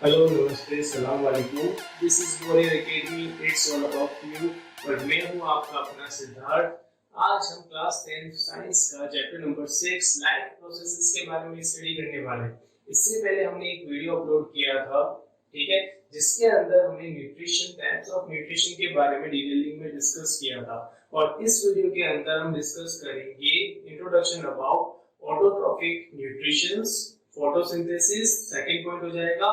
Hello नमस्ते सलाम वालेकुम। This is warrior academy, it's all about you. और मैं हूं आपका अपना सिद्धार्थ। आज हम क्लास 10 साइंस का चैप्टर नंबर 6 लाइफ प्रोसेसेस के बारे में स्टडी करने वाले हैं। इससे पहले हमने एक वीडियो अपलोड किया था, ठीक है, जिसके अंदर हमने न्यूट्रिशन, टाइप्स ऑफ न्यूट्रिशन के बारे में डिटेलिंग में डिस्कस किया था। और इस वीडियो के अंदर हम डिस्कस करेंगे introduction about autotrophic nutritions, photosynthesis second point हो जाएगा।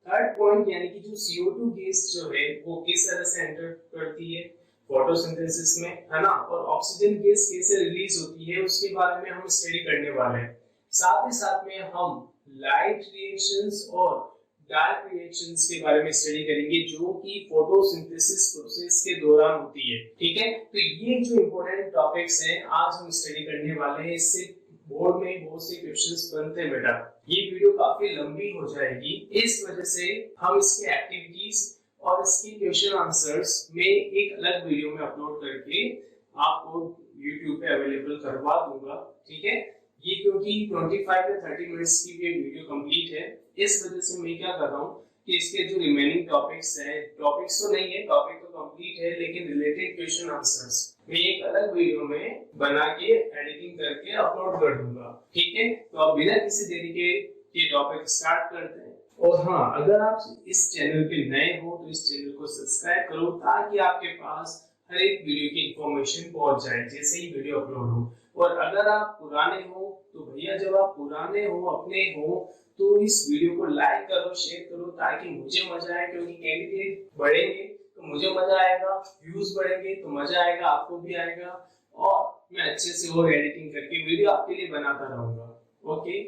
थर्ड पॉइंट यानी कि जो CO2 गैस जो है वो किस तरह से एंटर करती है फोटोसिंथेसिस में, है ना, और ऑक्सीजन गैस कैसे रिलीज होती है उसके बारे में हम स्टडी करने वाले हैं। साथ ही साथ में हम लाइट रिएक्शंस और डार्क रिएक्शंस के बारे में स्टडी करेंगे जो कि फोटोसिंथेसिस प्रोसेस के दौरान होती है, ठीक है। तो ये जो इंपॉर्टेंट टॉपिक्स हैं आज हम स्टडी करने वाले हैं। इससे बोर्ड में बहुत से क्वेश्चंस बनते हैं बेटा। ये वीडियो काफी लंबी हो जाएगी, इस वजह से हम इसकी एक्टिविटीज और इसकी क्वेश्चन आंसर्स में एक अलग वीडियो में अपलोड करके आपको YouTube पे अवेलेबल करवा दूंगा, ठीक है। ये क्योंकि 25 या 30 मिनट्स की ये वीडियो कंप्लीट है, इस वजह से मैं क्या कर रहा हूँ कि इसके जो रिमेनिंग टॉपिक्स हैं, टॉपिक्स तो नहीं है, टॉपिक तो कंप्लीट है, लेकिन रिलेटेड क्वेश्चन आंसर्स मैं एक अलग वीडियो में बना के एडिटिंग करके अपलोड कर दूंगा, ठीक है। तो अब बिना किसी देरी के ये टॉपिक स्टार्ट करते हैं। और हाँ, अगर आप इस चैनल पे नए हो तो इस चैनल को सब्सक्राइब करो ताकि आपके पास हर एक वीडियो की इंफॉर्मेशन पहुंच जाए जैसे ही वीडियो अपलोड हो। और अगर आप पुराने हो तो भैया, जब आप पुराने हो, अपने हो, तो इस वीडियो को लाइक करो, शेयर करो ताकि मुझे मजा आए, क्योंकि कैंडिडेट बढ़ेंगे तो मुझे मजा आएगा, व्यूज बढ़ेंगे तो मजा आएगा, आपको भी आएगा, और मैं अच्छे से और एडिटिंग करके वीडियो आपके लिए बनाता रहूंगा। ओके,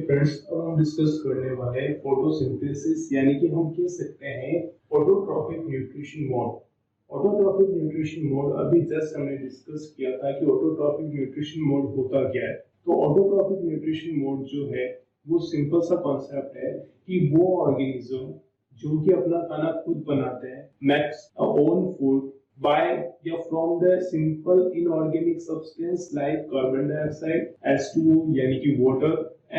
फ्रेंड्स, अब हम डिस्कस करने वाले हैं फोटोसिंथेसिस, यानी कि हम कह सकते हैं autotrophic nutrition mode. Autotrophic nutrition mode अभी जस्ट हमने डिस्कस किया था कि ऑटोट्रॉफिक न्यूट्रिशन मोड होता क्या है। तो ऑटोट्रॉफिक न्यूट्रिशन मोड जो है वो सिंपल सा कॉन्सेप्ट है कि वो ऑर्गेनिज्म जो कि अपना खाना खुद बनाते हैं, makes a own food by या from the simple inorganic substance like carbon dioxide, H2O यानी कि water,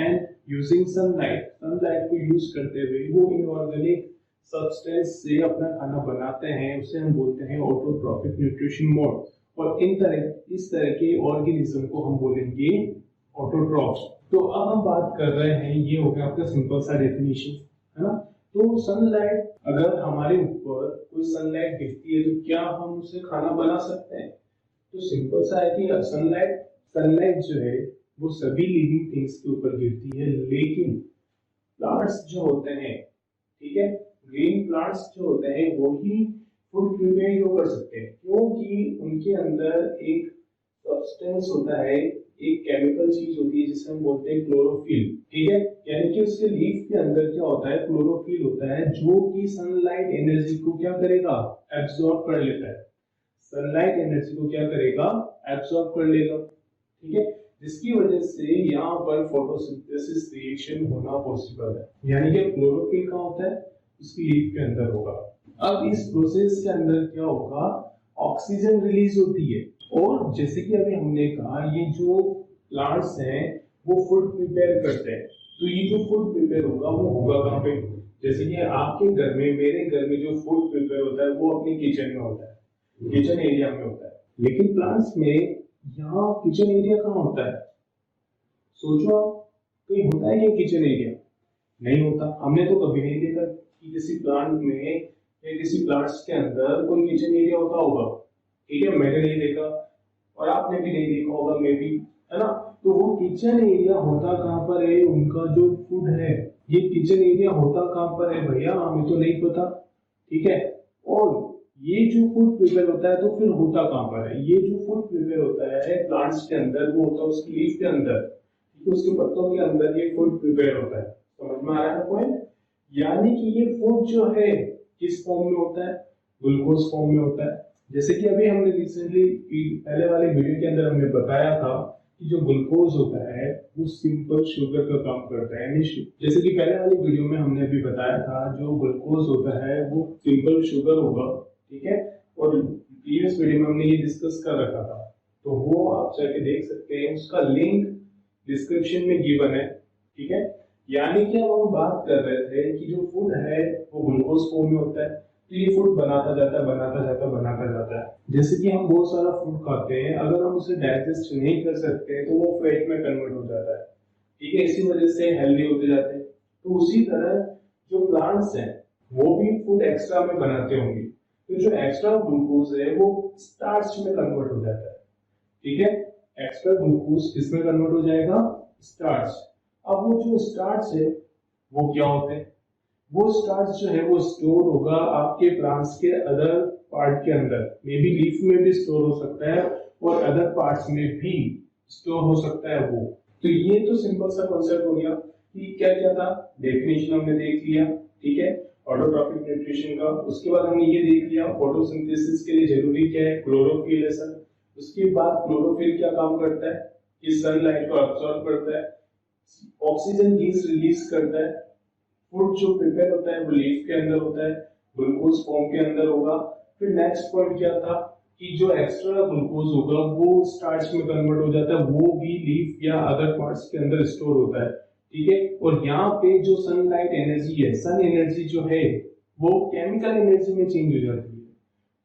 and using sunlight को यूज करते हुए वो inorganic substance से अपना खाना बनाते हैं, उसे हम बोलते हैं ऑटोट्रॉफिक न्यूट्रिशन मोड। और इस तरह के ऑर्गेनिज्म को हम बोलेंगे ऑटोट्रॉफ्स। तो अब हम बात कर रहे हैं, ये हो गया आपका सिंपल सा डेफिनेशन, है ना। तो सनलाइट, अगर हमारे ऊपर कोई सनलाइट गिरती है तो क्या हम उससे खाना बना सकते हैं? तो सिंपल सा है कि सनलाइट जो है वो सभी लिविंग थिंग्स के ऊपर गिरती है, लेकिन प्लांट्स जो होते हैं, ठीक है, ग्रीन प्लांट्स जो होते हैं वो ही फूड प्रिपेयर कर सकते हैं, क्योंकि उनके अंदर एक सब्सटेंस होता है, एक केमिकल चीज होती है जिसे हम बोलते हैं क्लोरोफिल, ठीक है। यानी कि उसके लीफ के अंदर क्या होता है, क्लोरोफिल होता है, जो कि सनलाइट एनर्जी को क्या करेगा, एब्सॉर्ब कर लेता है। सनलाइट एनर्जी को क्या करेगा, एब्सॉर्ब कर लेगा, ठीक है, जिसकी वजह से यहाँ पर फोटोसिंथेसिस रिएक्शन होना पॉसिबल है। यानी कि क्लोरोफिल कहाँ होता है, उसकी लीफ के अंदर होगा। अब इस प्रोसेस के अंदर क्या होगा, ऑक्सीजन रिलीज होती है, और जैसे कि अभी हमने कहा ये जो प्लांट्स हैं वो फूड प्रिपेयर करते हैं, तो ये जो फूड प्रिपेयर होगा वो होगा कहाँ पे, जैसे कि आपके घर में, मेरे घर में जो फूड प्रिपेयर होता है वो अपने किचन में होता है, किचन एरिया में होता है। लेकिन प्लांट्स में यहाँ किचन एरिया कहाँ होता है, सोचो आप, कहीं होता है क्या किचन एरिया? नहीं होता। हमने तो कभी नहीं देखा कि किसी प्लांट में या किसी प्लांट्स के अंदर कोई किचन एरिया होता होगा, ठीक है, मैंने नहीं देखा और आपने भी नहीं देखा होगा, मे भी, है ना। तो वो किचन एरिया होता कहाँ पर है, उनका जो फूड है, ये किचन एरिया होता कहाँ पर है भैया, हमें तो नहीं पता, ठीक है। और ये जो फूड प्रिपेयर होता है तो फिर होता कहाँ पर है, ये जो फूड प्रिपेयर होता है प्लांट्स के अंदर वो होता है उसकी लीफ के अंदर, ठीक है, उसके पत्तों के अंदर ये फूड प्रिपेयर होता है। समझ में आ रहा है पॉइंट? यानी कि ये फूड जो है किस फॉर्म में होता है, ग्लूकोज फॉर्म में होता है। जैसे कि अभी हमने रिसेंटली पहले वाले वीडियो के अंदर हमने बताया था कि जो ग्लूकोज होता है वो सिंपल शुगर का काम करता है, जैसे कि पहले वाली वीडियो में हमने अभी बताया था जो ग्लूकोज होता है वो सिंपल शुगर होगा, ठीक है। और प्रीवियस वीडियो में हमने ये डिस्कस कर रखा था, तो वो आप जाके देख सकते हैं, उसका लिंक डिस्क्रिप्शन में गिवन है। ठीक है, यानी कि अब हम बात कर रहे थे कि जो फूड है वो ग्लूकोज फॉर्म में होता है, तो ये फूड बनाता जाता है बनाता जाता है बनाता जाता है। जैसे कि हम बहुत सारा फूड खाते हैं, अगर हम उसे डाइजेस्ट नहीं कर सकते तो वो फैट में कन्वर्ट हो जाता है। ठीक है, इसी वजह से हेल्दी होते जाते हैं। तो उसी तरह जो प्लांट्स हैं वो भी फूड एक्स्ट्रा में बनाते होंगे, तो जो एक्स्ट्रा ग्लूकोज है वो स्टार्च में कन्वर्ट हो जाता है। ठीक है, एक्स्ट्रा ग्लूकोज किसमें कन्वर्ट हो जाएगा? स्टार्च। अब वो जो स्टार्च है वो क्या होते हैं? वो स्टार्च जो है वो स्टोर होगा आपके प्लांट्स के अदर पार्ट के अंदर, मे बी लीफ में भी स्टोर हो सकता है और अदर पार्ट्स में भी स्टोर हो सकता है वो। तो ये तो सिंपल सा कॉन्सेप्ट हो गया कि क्या क्या था, डेफिनेशन हमने देख लिया। ठीक है, ऑटोट्रॉफिक न्यूट्रिशन का। उसके बाद हमने ये देख लिया फोटोसिंथेसिस के लिए जरूरी क्या है, क्लोरोफिल है सर। उसके बाद क्लोरोफिल क्या काम करता है कि सनलाइट को अब्सॉर्ब करता है, ऑक्सीजन गैस रिलीज करता है। फूड जो प्रिपेयर होता है वो लीफ के अंदर होता है, ग्लूकोज फॉर्म के अंदर होगा। फिर नेक्स्ट पॉइंट क्या था कि जो एक्स्ट्रा ग्लूकोज होगा वो स्टार्च में कन्वर्ट हो जाता है, वो भी लीफ या अदर पार्ट्स के अंदर स्टोर होता है। ठीक है, और यहाँ पे जो सनलाइट एनर्जी है, सन एनर्जी जो है वो केमिकल एनर्जी में चेंज हो जाती है।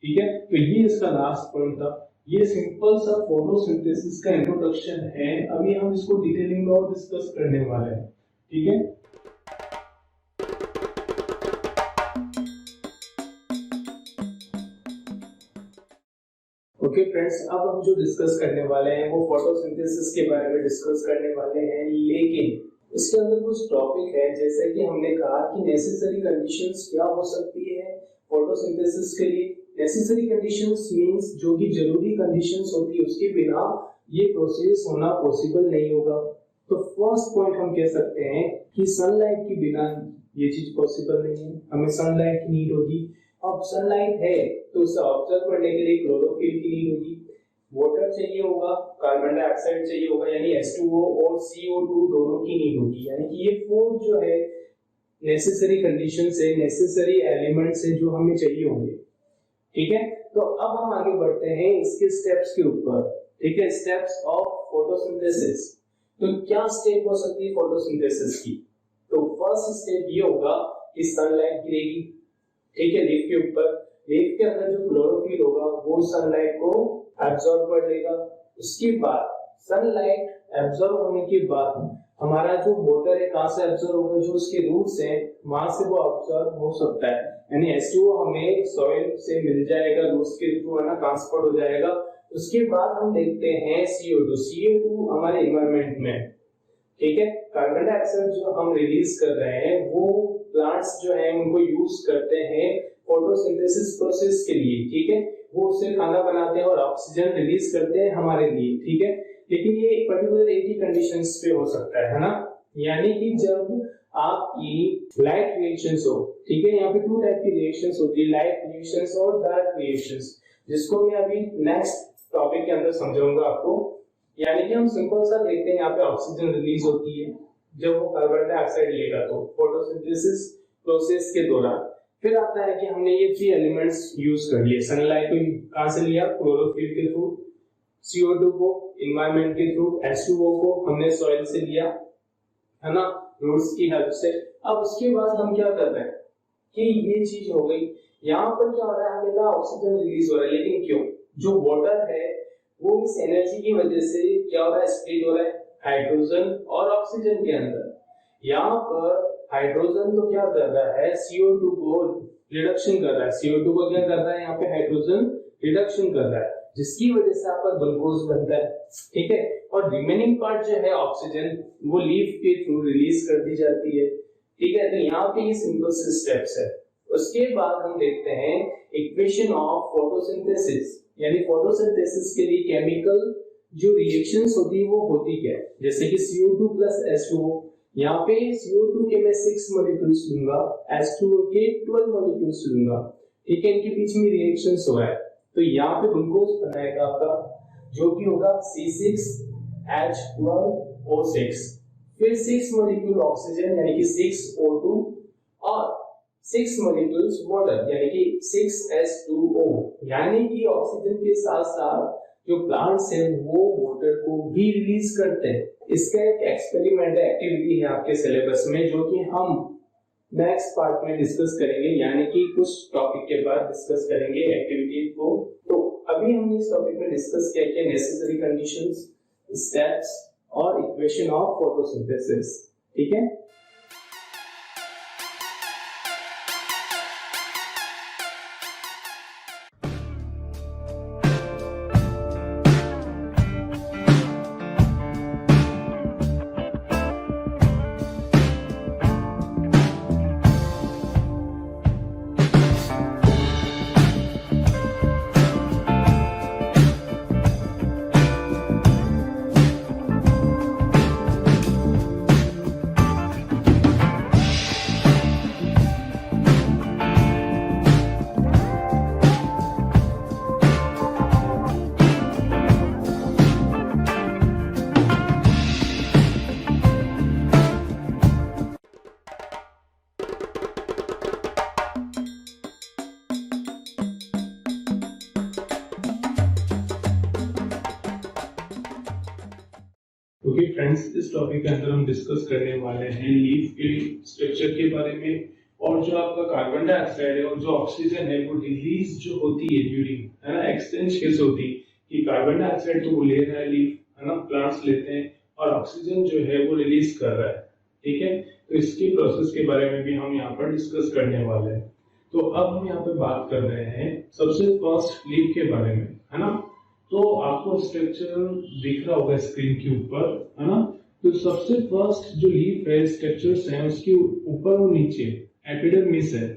ठीक है, तो ये इसका लास्ट पॉइंट था। ये सिंपल सा फोटोसिंथेसिस का इंट्रोडक्शन है। अभी हम इसको डिटेलिंग में और डिस्कस करने वाले हैं। ठीक है, ओके फ्रेंड्स, अब हम जो डिस्कस करने वाले हैं वो फोटोसिंथेसिस के बारे में डिस्कस करने वाले हैं, लेकिन इसके अंदर कुछ टॉपिक है जैसे कि हमने कहा कि नेसेसरी कंडीशंस क्या हो सकती है फोटोसिंथेसिस के लिए। नेसेसरी कंडीशंस मींस जो भी जरूरी कंडीशंस होती है उसके बिना ये प्रोसेस होना पॉसिबल नहीं होगा। तो फर्स्ट पॉइंट हम कह सकते हैं कि सनलाइट के बिना ये चीज पॉसिबल नहीं है, हमें सनलाइट की नीड होगी। अब सनलाइट है तो उसे ऑब्जर्व करने के लिए क्लोरोफिल की नीड होगी, वाटर चाहिए होगा, कार्बन डाइऑक्साइड चाहिए होगा यानी H2O और CO2 दोनों की नीड होगी। यानी कि ये फोर जो है नेसेसरी कंडीशंस है, नेसेसरी एलिमेंट्स है जो हमें चाहिए होंगे। ठीक है, तो अब हम आगे बढ़ते हैं इसके स्टेप्स के ऊपर। ठीक है, स्टेप्स ऑफ फोटोसिंथेसिस। तो क्या स्टेप हो सकती है फोटोसिंथेसिस की? तो फर्स्ट स्टेप ये होगा कि सनलाइट गिरेगी। ठीक है, लीफ के ऊपर, लीफ के अंदर जो क्लोरोफिल होगा वो सनलाइट को एब्सॉर्ब कर लेगा। उसके बाद सनलाइट एब्सॉर्ब होने के बाद हमारा जो वाटर है कहां से एब्सॉर्ब होगा? जो उसके रूट्स हैं वहां से वो एब्सॉर्ब हो सकता है, यानी H2O हमें सॉइल से मिल जाएगा, रूट्स के थ्रू है ना ट्रांसपोर्ट हो जाएगा। उसके बाद हम देखते हैं CO2। CO2 हमारे एनवायरनमेंट में, ठीक है, कार्बन डाइऑक्साइड जो हम रिलीज कर रहे हैं वो प्लांट्स जो है उनको यूज करते हैं फोटोसिंथेसिस प्रोसेस के लिए। ठीक है, वो उससे खाना बनाते हैं और ऑक्सीजन रिलीज करते हैं हमारे लिए। ठीक है, लेकिन ये पर्टिकुलर एक ही कंडीशंस पे हो सकता है ना, यानी कि जब आपकी लाइट रिएक्शंस हो। ठीक है, यहाँ पे टू टाइप की रिएक्शंस होती है, लाइट रिएक्शंस और डार्क रिएक्शंस, जिसको मैं अभी नेक्स्ट टॉपिक के अंदर समझाऊंगा आपको। यानी कि हम सिंपल सा देखते हैं, यहाँ पे ऑक्सीजन रिलीज होती है जब वो कार्बन डाइऑक्साइड लेगा तो फोटोसिंथेसिस प्रोसेस के दौरान। फिर आता है कि हमने ये थ्री एलिमेंट्स यूज कर लिए, सनलाइट को कहां से लिया? क्लोरोफिल के थ्रू, CO2 को एनवायरनमेंट के थ्रू, H2O को हमने सॉइल से लिया, है ना, रूट्स की हेल्प से। अब उसके बाद हम क्या कर रहे हैं कि ये चीज हो गई, यहाँ पर क्या हो रहा है, हमें ना ऑक्सीजन रिलीज हो रहा है, लेकिन क्यों? जो वाटर है वो इस एनर्जी की वजह से क्या हो रहा है, स्प्लिट हो रहा है हाइड्रोजन और ऑक्सीजन के अंदर। यहाँ पर हाइड्रोजन तो क्या कर रहा है, CO2 को रिडक्शन कर रहा है, CO2 को क्या कर रहा है, यहाँ पे हाइड्रोजन रिडक्शन कर रहा है, जिसकी वजह से आपका ग्लूकोज बनता है। ठीक है, और रिमेनिंग पार्ट जो है ऑक्सीजन वो लीफ के थ्रू रिलीज कर दी जाती है। ठीक है, तो यहाँ पे ये सिंपल से स्टेप्स है। उसके बाद हम देखते हैं इक्वेशन ऑफ फोटोसिंथेसिस, यानी फोटोसिंथेसिस के लिए केमिकल जो रिएक्शंस होती है वो होती क्या है, जैसे कि CO2 प्लस H2O। यहाँ पे CO2 के मैं 6 मॉलिक्यूल्स लूंगा, H2O के 12 मॉलिक्यूल्स लूंगा। ठीक है, इनके बीच में रिएक्शंस हो रहा है, तो यहाँ पे ग्लूकोज बनाएगा आपका, जो कि होगा C6H12O6। फिर 6 मॉलिक्यूल ऑक्सीजन यानी कि 6O2 और 6 मॉलिक्यूल्स वाटर यानी कि 6H2O। यानी कि ऑक्सीजन के साथ साथ जो प्लांट्स है वो वाटर को भी रिलीज करते हैं। इसका एक एक्सपेरिमेंटल एक्टिविटी है आपके सिलेबस में, जो कि हम नेक्स्ट पार्ट में डिस्कस करेंगे, यानी कि कुछ टॉपिक के बाद डिस्कस करेंगे एक्टिविटी को। तो अभी हमने इस टॉपिक में डिस्कस किया कि नेसेसरी कंडीशंस, स्टेप्स और इक्वेशन ऑफ फोटोसिंथेसिस। ठीक है, ओके फ्रेंड्स, इस टॉपिक के अंदर हम डिस्कस करने वाले हैं लीफ के स्ट्रक्चर के बारे में, और जो आपका कार्बन डाइऑक्साइड है और जो ऑक्सीजन है वो रिलीज जो होती है ड्यूरिंग, है ना, एक्सचेंज कैसे होती है कि कार्बन डाइऑक्साइड तो वो ले रहा है लीफ, है ना, प्लांट्स लेते हैं, और ऑक्सीजन जो है वो रिलीज कर रहा है। ठीक है, तो इसकी प्रोसेस के बारे में भी हम यहाँ पर डिस्कस करने वाले हैं। तो अब हम यहाँ पे बात कर रहे हैं सबसे फर्स्ट लीफ के बारे में, है ना। तो आपको स्ट्रक्चर दिख रहा होगा स्क्रीन के ऊपर, है ना। तो सबसे फर्स्ट जो लीफ है, स्ट्रक्चर्स हैं, उसके ऊपर और नीचे एपिडर्मिस है।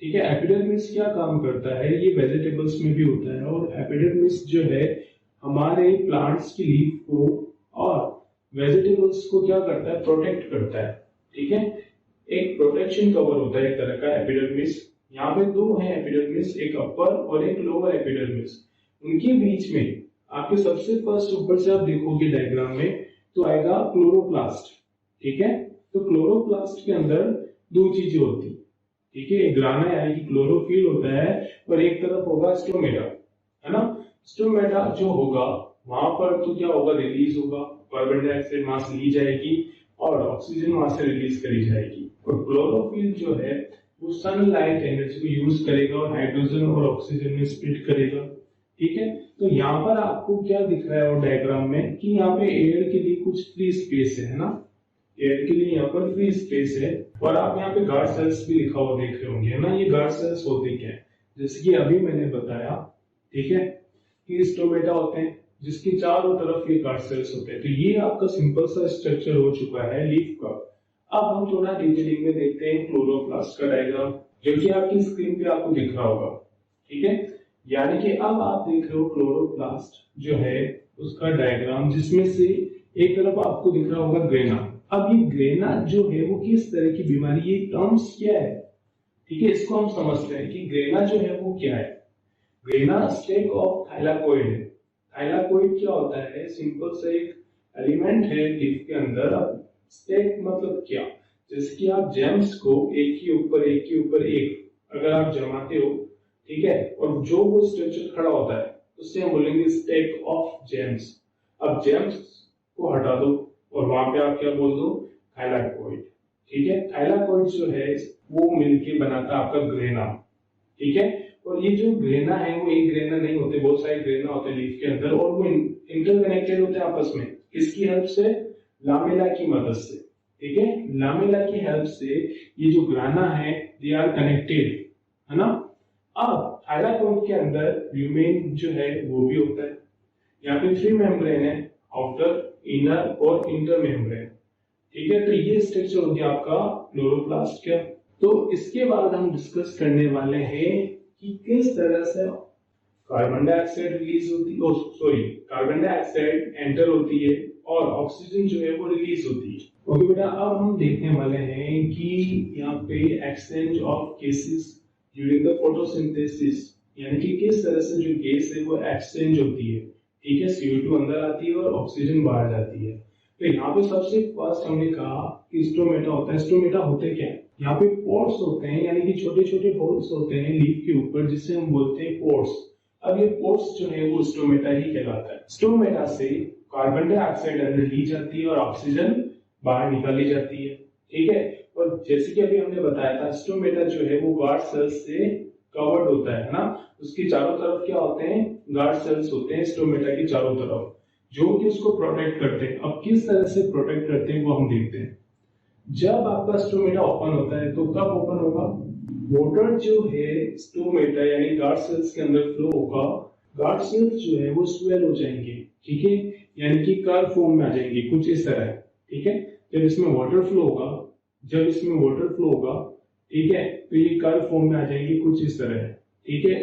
ठीक है, एपिडर्मिस क्या काम करता है, ये वेजिटेबल्स में भी होता है, और एपिडर्मिस जो है हमारे प्लांट्स की लीफ को और वेजिटेबल्स को क्या करता है, प्रोटेक्ट करता है। ठीक है, एक प्रोटेक्शन कवर होता है एक तरह का एपिडर्मिस। यहाँ पे दो है एपिडर्मिस, एक अपर और एक लोअर एपिडर्मिस। उनके बीच में आपके सबसे फर्स्ट ऊपर से आप देखोगे डायग्राम में तो आएगा क्लोरोप्लास्ट। ठीक है, तो क्लोरोप्लास्ट के अंदर दो चीजें होती, ठीक है, एक ग्राना यानी कि क्लोरोफिल होता है, और एक तरफ होगा स्टोमेटा, है ना। स्टोमेटा जो होगा वहां पर तो क्या होगा, रिलीज होगा, कार्बन डाइऑक्साइड वहां से ली जाएगी और ऑक्सीजन वहां से रिलीज करी जाएगी। और क्लोरोफिल जो है वो सनलाइट एनर्जी को यूज करेगा और हाइड्रोजन और ऑक्सीजन में स्प्लिट करेगा। ठीक है, तो यहाँ पर आपको क्या दिख रहा है और डायग्राम में कि यहाँ पे एयर के लिए कुछ फ्री स्पेस है ना, एयर के लिए यहाँ पर फ्री स्पेस है। और आप यहाँ पे गार्ड सेल्स भी लिखा हुआ देख रहे होंगे, है ना। ये गार्ड सेल्स होते क्या है, जैसे कि अभी मैंने बताया, ठीक है, कि स्टोमेटा होते हैं जिसके चारों तरफ ये गार्ड सेल्स होते हैं। तो ये आपका सिंपल सा स्ट्रक्चर हो चुका है लीफ का। अब हम थोड़ा डिटेलिंग में देखते हैं क्लोरोप्लास्ट का डायग्राम, जो कि आपकी स्क्रीन पे आपको दिख रहा होगा। ठीक है, यानी कि अब आप देख रहे हो क्लोरोप्लास्ट जो है उसका डायग्राम, जिसमें से एक तरफ आपको दिख रहा होगा ग्रेना। अब ये ग्रेना जो है वो किस तरह की बीमारी, ये टर्म्स क्या है, ठीक है, इसको हम समझते हैं कि ग्रेना जो है वो क्या है। ग्रेना स्टेक ऑफ थाइलाकोइड है। थाइलाकोइड क्या होता है, सिंपल से एक एलिमेंट है लीफ के अंदर। अब स्टेक मतलब क्या, जैसे कि आप जेम्स को एक के ऊपर एक अगर आप जमाते हो, ठीक है, और जो वो स्ट्रक्चर खड़ा होता है उससे हम बोलेंगे स्टेक ऑफ जेम्स। अब जेम्स को हटा दो और वहां पे आप क्या बोल दो, थाइलाकोइड। ठीक है, थाइलाकोइड जो है वो मिलके बनाता है आपका ग्रेना। ठीक है, और ये जो ग्रेना है वो एक ग्रेना नहीं होते, बहुत सारे ग्रेना होते हैं लीफ के अंदर, और वो इंटरकनेक्टेड होते हैं आपस में। किसकी हेल्प से, लामेला की मदद से। ठीक है, लामेला की हेल्प से ये जो ग्राना है दे आर कनेक्टेड, है ना। अब थाइलाकोइड के अंदर ल्यूमेन जो है वो भी होता है। यहाँ पे 3 मेम्ब्रेन है, आउटर, इनर और इंटर मेम्ब्रेन। ठीक है, तो ये स्ट्रक्चर हो गया आपका क्लोरोप्लास्ट का। तो इसके बाद हम डिस्कस करने वाले हैं कि किस तरह से कार्बन डाइऑक्साइड रिलीज होती है, कार्बन डाइऑक्साइड एंटर होती है और ऑक्सीजन जो है वो रिलीज होती है। ओके बेटा, अब हम देखने वाले हैं कि यहाँ पे exchange of gases during the photosynthesis, यानी कि किस तरह से जो गैस है वो एक्सचेंज होती है। ठीक है, CO2 अंदर आती है और ऑक्सीजन बाहर जाती है। तो यहाँ पे सबसे फर्स्ट हमने कहा कि स्टोमेटा होता है। स्टोमेटा होते क्या है, यहाँ पे पोर्स होते हैं, यानी कि छोटे छोटे होल्स होते हैं लीफ के ऊपर, जिसे हम बोलते हैं पोर्स। अब ये पोर्स जो है वो स्टोमेटा ही कहलाता है। स्टोमेटा से कार्बन डाइऑक्साइड अंदर ली जाती है और ऑक्सीजन बाहर निकाली जाती है, ठीक है। और जैसे कि अभी हमने बताया था, स्टोमेटा जो है वो गार्ड सेल्स से कवर्ड होता है ना। उसके चारों तरफ क्या होते हैं, गार्ड सेल्स होते हैं स्टोमेटा के चारों तरफ, जो कि उसको प्रोटेक्ट करते हैं। अब किस तरह से प्रोटेक्ट करते हैं वो हम देखते हैं। जब आपका स्टोमेटा ओपन होता है तो कब ओपन होगा, वाटर जो है स्टोमेटा यानी गार्ड सेल्स के अंदर फ्लो होगा। गार्ड सेल्स जो है वो स्वेल हो जाएंगे, ठीक है, यानी कि कर्व फॉर्म में आ जाएंगे कुछ इस तरह, ठीक है। जब इसमें वाटर फ्लो होगा, जब इसमें वाटर फ्लो होगा, ठीक है, तो ये कर्व फॉर्म में आ जाएंगे कुछ इस तरह, ठीक है।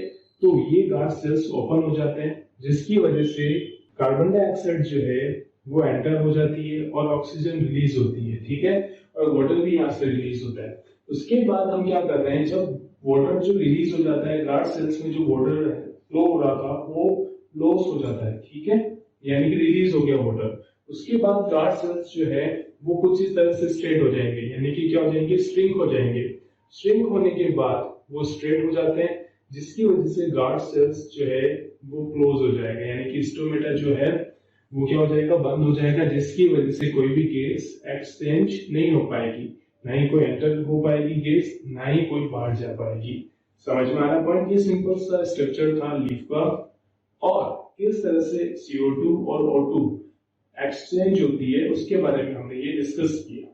तो ये गार्ड सेल्स ओपन हो जाते हैं, जिसकी वजह से कार्बन डाइऑक्साइड जो है वो एंटर हो जाती है और ऑक्सीजन रिलीज होती है, ठीक है, और वाटर भी यहाँ से रिलीज होता है। उसके बाद हम क्या कर रहे हैं, जब वाटर जो रिलीज हो जाता है, गार्ड सेल्स में जो वाटर फ्लो हो रहा था वो लॉस हो जाता है, ठीक है, यानी कि रिलीज हो गया वाटर। उसके बाद गार्ड सेल्स जो है वो कुछ इस तरह से स्ट्रेट हो जाएंगे, यानी कि क्या हो जाएंगे, श्रिंक हो जाएंगे। श्रिंक होने के बाद वो स्ट्रेट हो जाते हैं, जिसकी वजह से गार्ड सेल्स जो है वो क्लोज हो जाएगा, यानी कि स्टोमेटा जो है वो क्या हो जाएगा, बंद हो जाएगा, जिसकी वजह से कोई भी गैस एक्सचेंज नहीं हो पाएगी, ना ही कोई एंटर हो पाएगी गैस, ना ही कोई बाहर जा पाएगी। समझ में आ रहा पॉइंट, ये सिंपल सा स्ट्रक्चर था लीफ का। और किस तरह से CO2 और O2 एक्सचेंज होती है उसके बारे में हमने ये डिस्कस किया।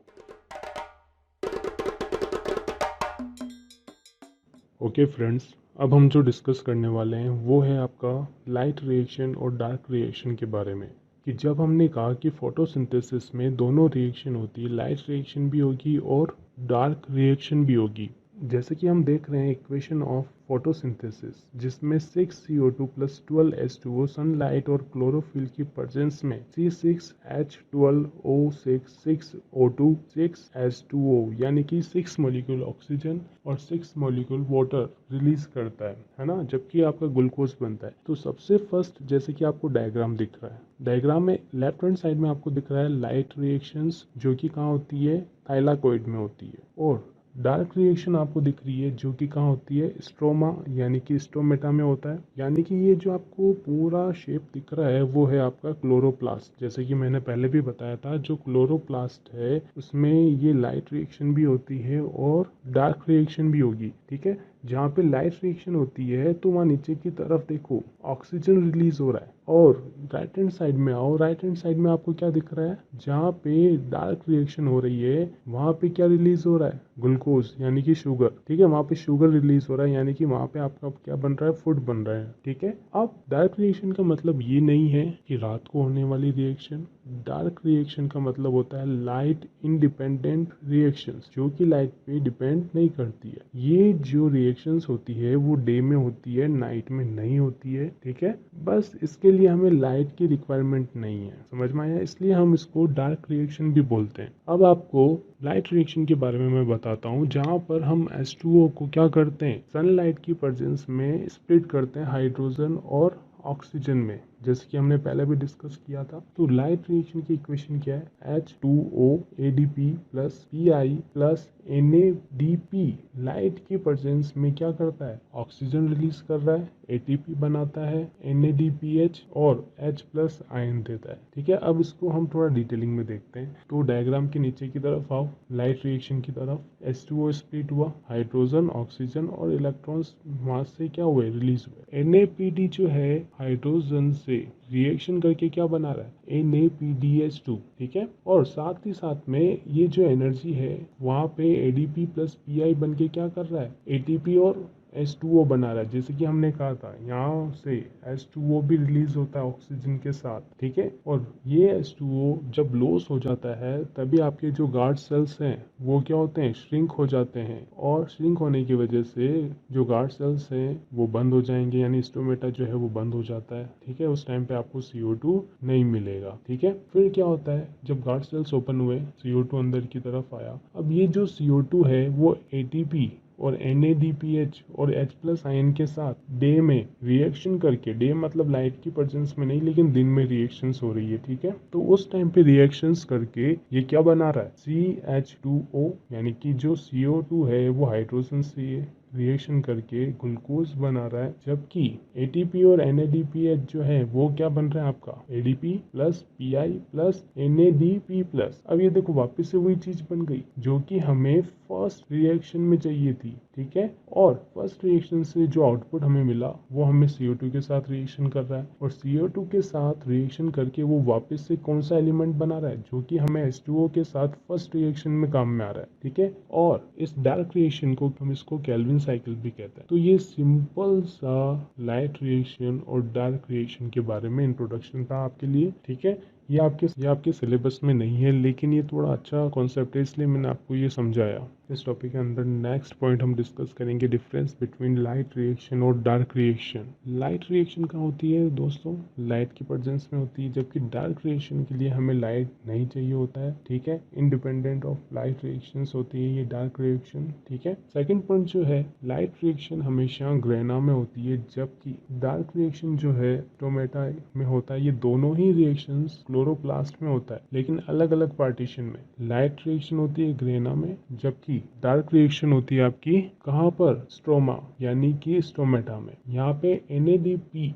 ओके फ्रेंड्स, अब हम जो डिस्कस करने वाले हैं वो है आपका लाइट रिएक्शन और डार्क रिएक्शन के बारे में। कि जब हमने कहा कि फोटोसिंथेसिस में दोनों रिएक्शन होती है, लाइट रिएक्शन भी होगी और डार्क रिएक्शन भी होगी। जैसे कि हम देख रहे हैं इक्वेशन ऑफ फोटोसिंथेसिस, जिसमें 6CO2 प्लस 12H2O सनलाइट और क्लोरोफिल की प्रेजेंस में C6H12O6 6O2 6H2O यानी कि 6 मॉलिक्यूल ऑक्सीजन और 6 मॉलिक्यूल वाटर रिलीज करता है ना, जबकि आपका ग्लूकोज बनता है। तो सबसे फर्स्ट, जैसे कि आपको डायग्राम दिख रहा है, डायग्राम में लेफ्ट हैंड साइड में आपको दिख रहा है लाइट रिएक्शंस, जो कि कहाँ होती है, थाइलाकोइड में होती है। और डार्क रिएक्शन आपको दिख रही है जो कि कहाँ होती है, स्ट्रोमा यानी कि स्टोमेटा में होता है। यानी कि ये जो आपको पूरा शेप दिख रहा है वो है आपका क्लोरोप्लास्ट। जैसे कि मैंने पहले भी बताया था, जो क्लोरोप्लास्ट है उसमें ये लाइट रिएक्शन भी होती है और डार्क रिएक्शन भी होगी, ठीक है। जहाँ पे लाइट रिएक्शन होती है तो वहाँ नीचे की तरफ देखो ऑक्सीजन रिलीज हो रहा है, और राइट हैंड साइड में आओ, राइट हैंड साइड में आपको क्या दिख रहा है, जहाँ पे डार्क रिएक्शन हो रही है वहाँ पे क्या रिलीज हो रहा है, ग्लूकोज यानी कि शुगर, ठीक है। वहाँ पे शुगर रिलीज हो रहा है, यानी कि वहाँ पे आपका क्या बन रहा है, फूड बन रहा है, ठीक है। अब डार्क रिएक्शन का मतलब ये नहीं है कि रात को होने वाली रिएक्शन। डार्क रिएक्शन का मतलब होता है लाइट इंडिपेंडेंट रिएक्शंस, जो कि लाइट पे डिपेंड नहीं करती है। ये जो रिएक्शंस होती है वो डे में होती है, नाइट में नहीं होती है, ठीक है। बस इसके लिए हमें लाइट की रिक्वायरमेंट नहीं है, समझ में आया, इसलिए हम इसको डार्क रिएक्शन भी बोलते हैं। अब आपको लाइट रिएक्शन के बारे में मैं बताता हूँ, जहाँ पर हम H2O को क्या करते हैं, सनलाइट की प्रेजेंस में स्प्लिट करते हैं हाइड्रोजन और ऑक्सीजन में, जैसे कि हमने पहले भी डिस्कस किया था। तो लाइट रिएक्शन की इक्वेशन क्या है, H2O ADP plus Pi plus NADP। Light की प्रेजेंस में क्या करता है, ऑक्सीजन रिलीज कर रहा है, ATP बनाता है, NADPH और H प्लस आयन देता है, ठीक है। अब इसको हम थोड़ा डिटेलिंग में देखते हैं। तो डायग्राम के नीचे की तरफ आओ, लाइट रिएक्शन की तरफ। H2O स्प्लिट हुआ, हाइड्रोजन ऑक्सीजन और इलेक्ट्रॉन्स वहां से क्या हुए, रिलीज हुए। NAPD जो है हाइड्रोजन से रिएक्शन करके क्या बना रहा है, NAPDH2, ठीक है। और साथ ही साथ में ये जो एनर्जी है वहाँ पे ADP प्लस PI बन के क्या कर रहा है, ATP और H2O बना रहा है। जैसे कि हमने कहा था, यहाँ से H2O भी रिलीज होता है ऑक्सीजन के साथ, ठीक है। और ये H2O जब लॉस हो जाता है तभी आपके जो गार्ड सेल्स हैं वो क्या होते हैं, श्रिंक हो जाते हैं, और श्रिंक होने की वजह से जो गार्ड सेल्स हैं वो बंद हो जाएंगे, यानी स्टोमेटा जो है वो बंद हो जाता है, ठीक है। उस टाइम पे आपको CO2 नहीं मिलेगा, ठीक है। फिर क्या होता है, जब गार्ड सेल्स ओपन हुए, CO2 अंदर की तरफ आया। अब ये जो CO2 है वो ATP और NADPH और H प्लस आयन के साथ डे में रिएक्शन करके, डे मतलब लाइट की प्रेजेंस में नहीं लेकिन दिन में रिएक्शंस हो रही है, ठीक है। तो उस टाइम पे रिएक्शंस करके ये क्या बना रहा है, CH2O, यानी कि जो CO2 है वो हाइड्रोजन से रिएक्शन करके ग्लूकोज बना रहा है, जबकि एटीपी और NADPH जो है वो क्या बन रहा है आपका ADP plus PI plus NADP plus. अब ये देखो वापस से वही चीज बन गई जो कि हमें फर्स्ट रिएक्शन में चाहिए थी, ठीक है। और फर्स्ट रिएक्शन से जो आउटपुट हमें मिला वो हमें CO2 के साथ रिएक्शन कर रहा है, और CO2 के साथ रिएक्शन करके वो वापस से कौन सा एलिमेंट बना रहा है जो कि हमें H2O के साथ फर्स्ट रिएक्शन में काम में आ रहा है, ठीक है। और इस डार्क रिएक्शन को हम इसको केल्विन साइकिल भी कहते हैं। तो ये सिंपल सा लाइट रिएक्शन और डार्क रिएक्शन के बारे में इंट्रोडक्शन था आपके लिए, ठीक है। ये आपके सिलेबस में नहीं है, लेकिन ये थोड़ा अच्छा कॉन्सेप्ट है, इसलिए मैंने आपको ये समझाया। इस टॉपिक के अंदर नेक्स्ट पॉइंट हम डिस्कस करेंगे डिफरेंस बिटवीन लाइट रिएक्शन और डार्क रिएक्शन। लाइट रिएक्शन कहाँ होती है दोस्तों? लाइट की प्रेजेंस में होती है, जबकि डार्क रिएक्शन के लिए हमें लाइट नहीं चाहिए होता है, ठीक है। इंडिपेंडेंट ऑफ लाइट रिएक्शंस होती है ये डार्क रिएक्शन, ठीक है। सेकंड पॉइंट जो है, लाइट रिएक्शन हमेशा ग्रेना में होती है, जबकि डार्क रिएक्शन जो है स्टोमेटा में होता है। ये दोनों ही रिएक्शंस क्लोरोप्लास्ट में होता है, लेकिन अलग अलग पार्टीशन में। लाइट रिएक्शन होती है ग्रेना में, जबकि डार्क रिएक्शन होती है आपकी कहाँ पर? स्ट्रोमा यानी कि स्टोमेटा में। यहाँ पे NADP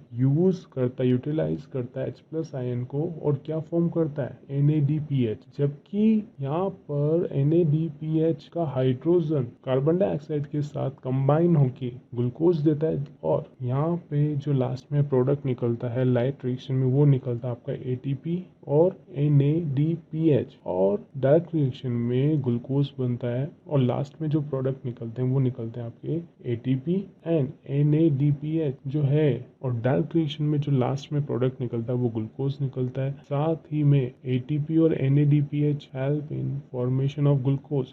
यूटिलाइज करता है H+ आयन को, और क्या फॉर्म करता है? NADPH। जबकि यहाँ पर NADPH का हाइड्रोजन कार्बन डाइऑक्साइड के साथ कंबाइन होके ग्लूकोज देता है, और यहाँ पे जो लास्ट में प्रोडक्ट निकलता है लाइट रिएक्शन में वो निकलता है आपका ATP और NADPH। और डार्क रिएक्शन में ग्लूकोज बनता है, और लास्ट में जो प्रोडक्ट निकलते हैं वो निकलते हैं आपके ATP एंड NADPH जो है। और डार्क रिएक्शन में जो लास्ट में प्रोडक्ट निकलता है वो ग्लूकोज निकलता है। साथ ही में ATP और NADPH help in formation of glucose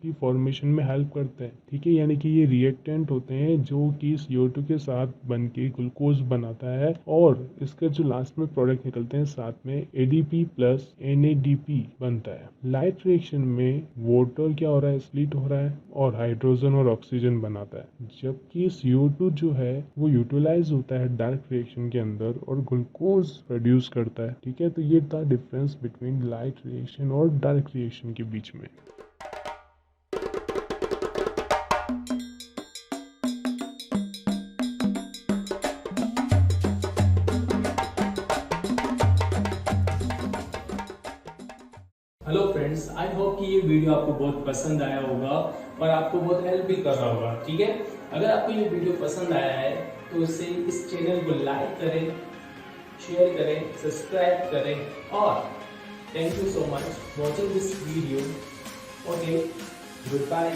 की फॉर्मेशन में हेल्प करते हैं, ठीक है। यानी कि ये रिएक्टेंट होते हैं जो कि CO2 के साथ बन के ग्लूकोज बनाता है, और इसके जो लास्ट में प्रोडक्ट निकलते हैं साथ में ADP प्लस NADP बनता है। लाइट रिएक्शन में वाटर क्या हो रहा है? स्प्लिट हो रहा है और हाइड्रोजन और ऑक्सीजन बनाता है, जबकि CO2 जो है वो यूटिलाइज होता है डार्क रिएक्शन के अंदर और ग्लूकोज प्रोड्यूस करता है, ठीक है। तो ये था डिफरेंस बिटवीन लाइट रिएक्शन और डार्क रिएक्शन के बीच में। हेलो फ्रेंड्स, आई होप कि ये वीडियो आपको बहुत पसंद आया होगा और आपको बहुत हेल्प भी कर रहा होगा, ठीक है। अगर आपको ये वीडियो पसंद आया है तो इस चैनल को लाइक करें, शेयर करें, सब्सक्राइब करें, और thank you so much watching this video. Okay, good bye.